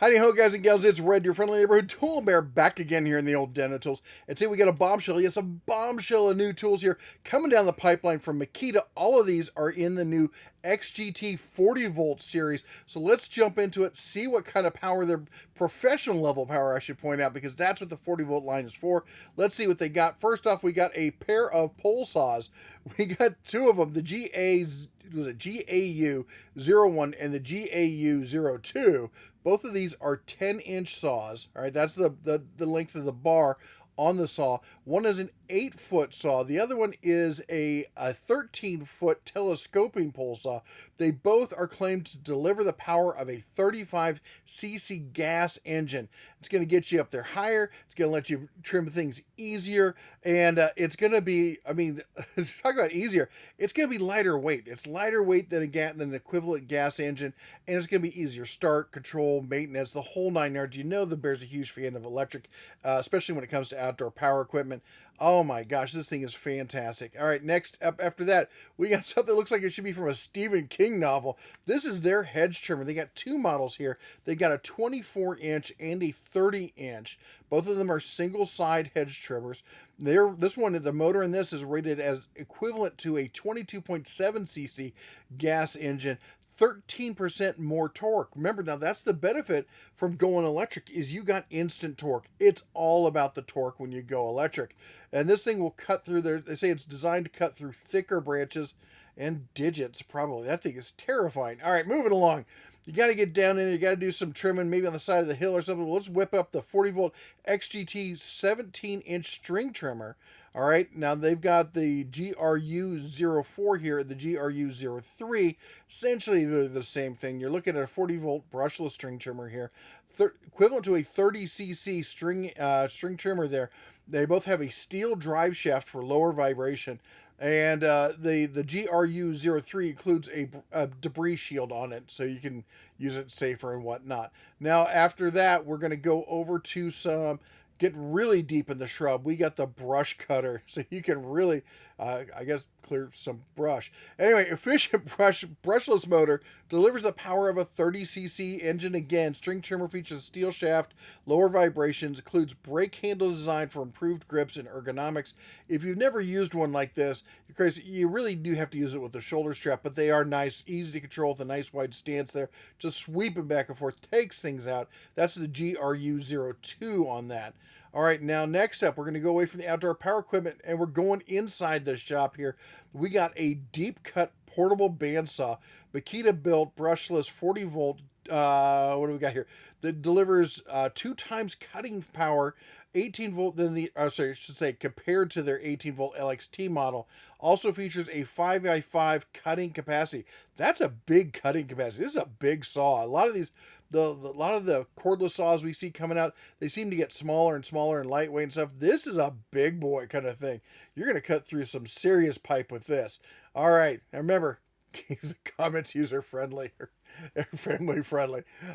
Howdy ho, guys and gals, it's Red, your friendly neighborhood tool bear, back again here in the old den of tools. And today we got a bombshell. Yes, a bombshell of new tools here coming down the pipeline from Makita. All of these are in the new XGT 40 volt series. So let's jump into it, see what kind of power, their professional level power, I should point out, because that's what the 40 volt line is for. Let's see what they got. First off, we got a pair of pole saws. We got two of them, the GAU-01 and the GAU-02. Both of these are 10-inch saws. All right, that's the length of the bar on the saw. One is an 8-foot saw. The other one is a 13-foot telescoping pole saw. They both are claimed to deliver the power of a 35cc gas engine. It's going to get you up there higher. It's going to let you trim things easier. And it's going to be, I mean, talk about easier. It's going to be lighter weight. It's lighter weight than an equivalent gas engine. And it's going to be easier. Start, control, maintenance, the whole nine yards. You know the Bear's a huge fan of electric, especially when it comes to outdoor power equipment. Oh my gosh, this thing is fantastic. All right, next up after that, we got something that looks like it should be from a Stephen King novel. This is their hedge trimmer. They got two models here. They got a 24-inch and a 30-inch. Both of them are single-side hedge trimmers. This one, the motor in this is rated as equivalent to a 22.7cc gas engine. 13% more torque. Remember, now that's the benefit from going electric, is you got instant torque. It's all about the torque when you go electric. And this thing will cut through there. They say it's designed to cut through thicker branches and digits, probably. That thing is terrifying. All right, moving along. You got to get down in there. You got to do some trimming, maybe on the side of the hill or something. Well, let's whip up the 40 volt XGT 17-inch string trimmer. All right, now they've got the GRU-04 here, the GRU-03. Essentially, they're the same thing. You're looking at a 40 volt brushless string trimmer here, equivalent to a 30cc string trimmer there. They both have a steel drive shaft for lower vibration. And the GRU-03 includes a debris shield on it, so you can use it safer and whatnot. Now, after that, we're going to go over to get really deep in the shrub. We got the brush cutter, so you can really, I guess, clear some brush. Anyway, efficient brushless motor delivers the power of a 30cc engine. Again, string trimmer features a steel shaft, lower vibrations, includes brake handle design for improved grips and ergonomics. If you've never used one like this, you really do have to use it with the shoulder strap, but they are nice, easy to control with a nice wide stance there. Just sweeping back and forth, takes things out. That's the GRU-02 on that. All right, now next up, we're going to go away from the outdoor power equipment, and we're going inside the shop here. We got a deep cut portable bandsaw, Makita built brushless 40 volt. What do we got here? That delivers 2 times cutting power, 18 volt than compared to their 18 volt LXT model. Also features a 5x5 cutting capacity. That's a big cutting capacity. This is a big saw. A lot of the cordless saws we see coming out, they seem to get smaller and smaller and lightweight and stuff. This is a big boy kind of thing. You're going to cut through some serious pipe with this. All right, now remember, keep the comments user friendly or friendly.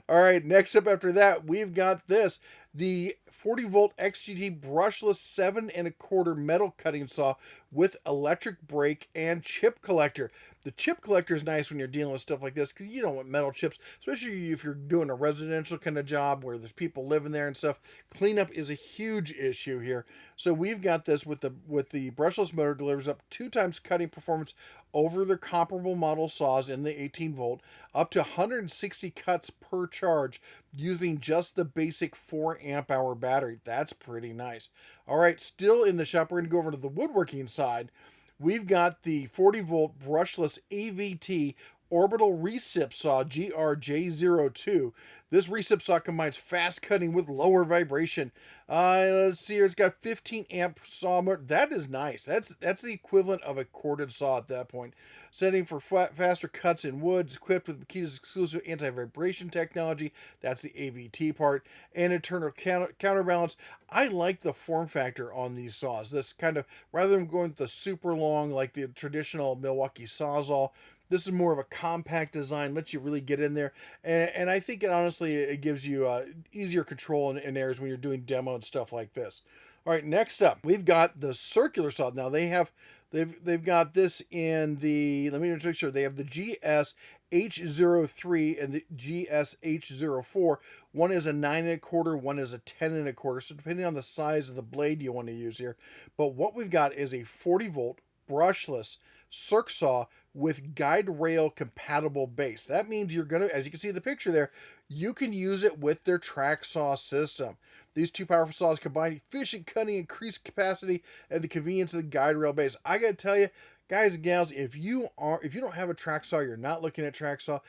All right, next up after that, we've got this, the 40 volt XGT brushless 7 1/4 metal cutting saw with electric brake and chip collector. The chip collector is nice when you're dealing with stuff like this, because you don't want metal chips, especially if you're doing a residential kind of job where there's people living there and stuff. Cleanup is a huge issue here. So we've got this with the brushless motor, delivers up 2 times cutting performance over the comparable model saws in the 18 volt, up to 160 cuts per charge using just the basic 4 amp hour battery. That's pretty nice. All right, still in the shop, we're going to go over to the woodworking side. We've got the 40 volt brushless AVT orbital recip saw GRJ02. This recip saw combines fast cutting with lower vibration. Let's see here, it's got 15 amp saw motor. That is nice. That's the equivalent of a corded saw at that point. Setting for faster cuts in wood. It's equipped with Makita's exclusive anti-vibration technology. That's the AVT part. And internal counterbalance. I like the form factor on these saws. This kind of, rather than going with the super long like the traditional Milwaukee Sawzall, this is more of a compact design, lets you really get in there. And I think it gives you easier control in areas when you're doing demo and stuff like this. All right, next up, we've got the circular saw. Now they've got this in the, let me just make sure, they have the GS H03 and the GSH04. One is a 9 1/4, one is a 10 1/4. So depending on the size of the blade you want to use here. But what we've got is a 40-volt brushless circ saw with guide rail compatible base. That means you're going to, as you can see in the picture there, you can use it with their track saw system. These two powerful saws combine efficient cutting, increased capacity, and the convenience of the guide rail base. I got to tell you, guys and gals, if you don't have a track saw, you're not looking at track saw,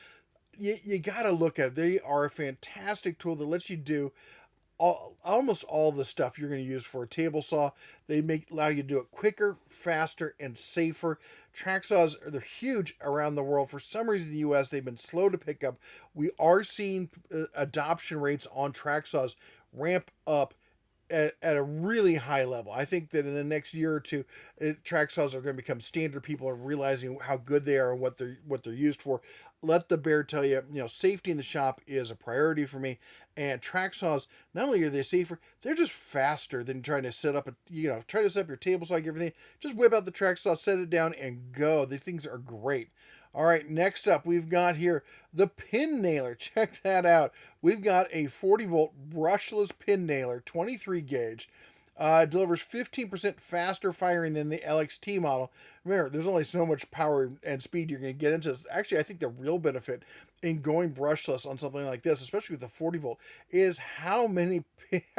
you got to look at it. They are a fantastic tool that lets you do almost all the stuff you're going to use for a table saw. They allow you to do it quicker, faster, and safer. Track saws, they're huge around the world. For some reason in the US, they've been slow to pick up. We are seeing adoption rates on track saws ramp up at a really high level. I think that in the next year or two, track saws are going to become standard. People are realizing how good they are and what they're used for. Let the bear tell you, safety in the shop is a priority for me. And track saws, not only are they safer, they're just faster than trying to set up try to set up your table saw, everything. Just whip out the track saw, set it down, and go. The things are great. All right, next up, we've got here the pin nailer. Check that out. We've got a 40-volt brushless pin nailer, 23 gauge. Delivers 15% faster firing than the LXT model. Remember, there's only so much power and speed you're going to get into this. Actually, I think the real benefit in going brushless on something like this, especially with the 40 volt, is how many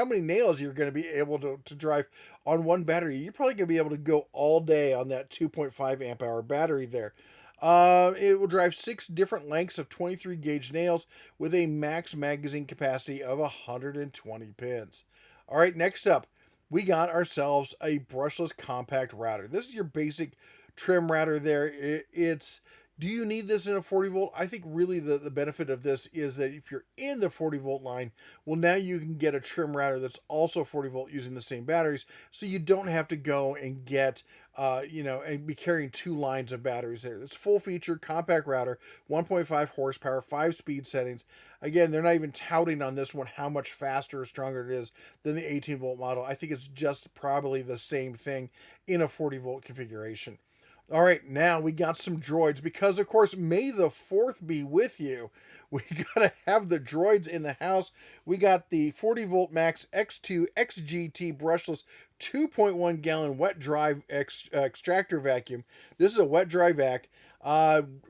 nails you're going to be able to drive on one battery. You're probably going to be able to go all day on that 2.5 amp hour battery there. It will drive 6 different lengths of 23 gauge nails with a max magazine capacity of 120 pins. All right, next up, we got ourselves a brushless compact router. This is your basic trim router there. Do you need this in a 40 volt? I think really the benefit of this is that if you're in the 40 volt line, well, now you can get a trim router that's also 40 volt using the same batteries. So you don't have to go and get, and be carrying 2 lines of batteries there. It's full feature compact router, 1.5 horsepower, 5 speed settings. Again, they're not even touting on this one how much faster or stronger it is than the 18 volt model. I think it's just probably the same thing in a 40 volt configuration. All right, now we got some droids because, of course, May the 4th be with you. We got to have the droids in the house. We got the 40 volt max X2 XGT brushless 2.1 gallon wet dry extractor vacuum. This is a wet dry vac.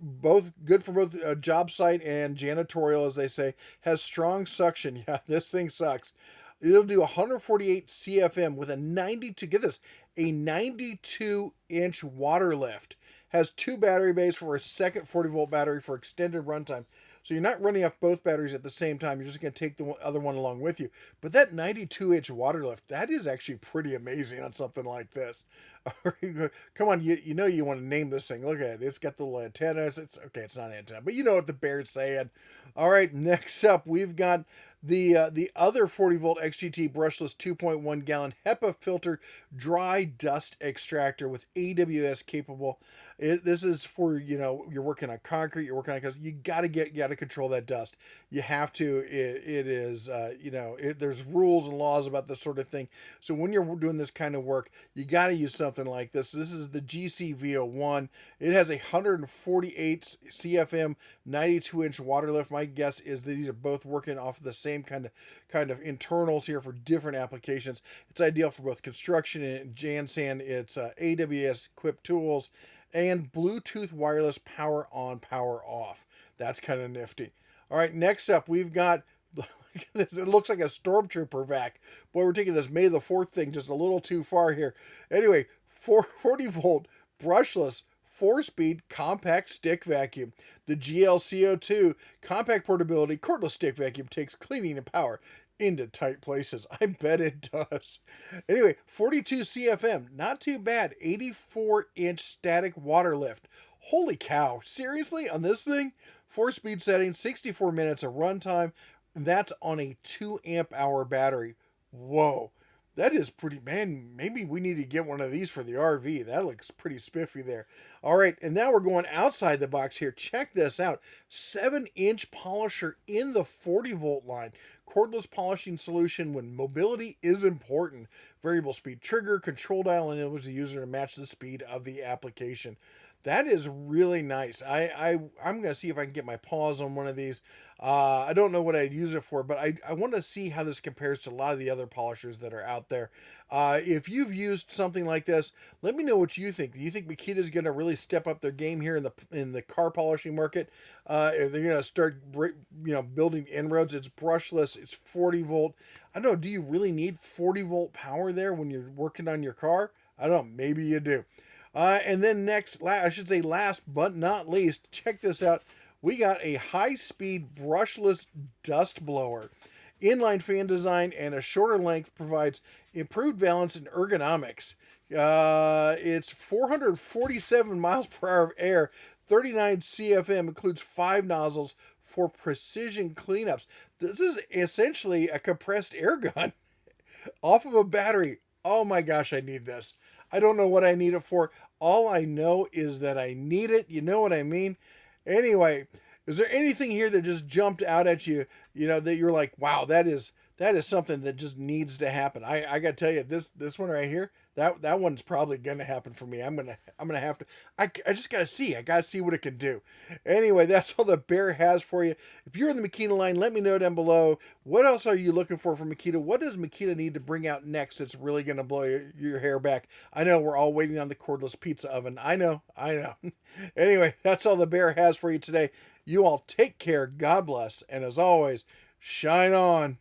Both good for both job site and janitorial, as they say. Has strong suction. Yeah, this thing sucks. It'll do 148 CFM with a 92, get this, a 92-inch water lift. Has 2 battery bays for a second 40-volt battery for extended runtime. So you're not running off both batteries at the same time. You're just going to take the other one along with you. But that 92-inch water lift, that is actually pretty amazing on something like this. Come on, you know you want to name this thing. Look at it. It's got the little antennas. It's not an antenna, but you know what the bear's saying. All right, next up, we've got the other 40 volt XGT brushless 2.1 gallon HEPA filter dry dust extractor with AWS capable. This is for, you're working on concrete, you're working on, because you got to control that dust. You have to. It is there's rules and laws about this sort of thing. So when you're doing this kind of work, you got to use something like this. This is the GCV01. It has a 148 CFM 92-inch water lift. My guess is that these are both working off of the same kind of internals here for different applications. It's ideal for both construction and Jansan. It's AWS equipped tools and Bluetooth wireless power on, power off. That's kind of nifty. All right, next up, we've got this. It looks like a Stormtrooper vac. Boy, we're taking this May the 4th thing just a little too far here. Anyway, 40 volt brushless 4-speed compact stick vacuum. The GLCO2 compact portability cordless stick vacuum takes cleaning and power into tight places. I bet it does. Anyway, 42 CFM, not too bad. 84-inch static water lift. Holy cow, seriously, on this thing? 4-speed setting, 64 minutes of runtime. That's on a 2 amp hour battery. Whoa. That is pretty, man, maybe we need to get one of these for the RV. That looks pretty spiffy there. All right, and now we're going outside the box here. Check this out. 7-inch polisher in the 40 volt line. Cordless polishing solution when mobility is important. Variable speed trigger, control dial enables the user to match the speed of the application. That is really nice. I'm gonna see if I can get my paws on one of these. I don't know what I'd use it for, but I want to see how this compares to a lot of the other polishers that are out there. If you've used something like this, let me know what you think. Do you think Makita is going to really step up their game here in the car polishing market? If they're going to start building inroads? It's brushless. It's 40 volt. I don't know. Do you really need 40 volt power there when you're working on your car? I don't know. Maybe you do. And then next, I should say last but not least, check this out. We got a high-speed brushless dust blower. Inline fan design and a shorter length provides improved balance and ergonomics. It's 447 miles per hour of air, 39 CFM, includes 5 nozzles for precision cleanups. This is essentially a compressed air gun off of a battery. Oh my gosh, I need this. I don't know what I need it for. All I know is that I need it. You know what I mean? Anyway, is there anything here that just jumped out at you, that you're like, wow, that is something that just needs to happen? I got to tell you, this one right here, that one's probably going to happen for me. I'm going to have to, I just got to see. I got to see what it can do. Anyway, that's all the Bear has for you. If you're in the Makita line, let me know down below. What else are you looking for from Makita? What does Makita need to bring out next that's really going to blow your hair back? I know we're all waiting on the cordless pizza oven. I know. Anyway, that's all the Bear has for you today. You all take care. God bless. And as always, shine on.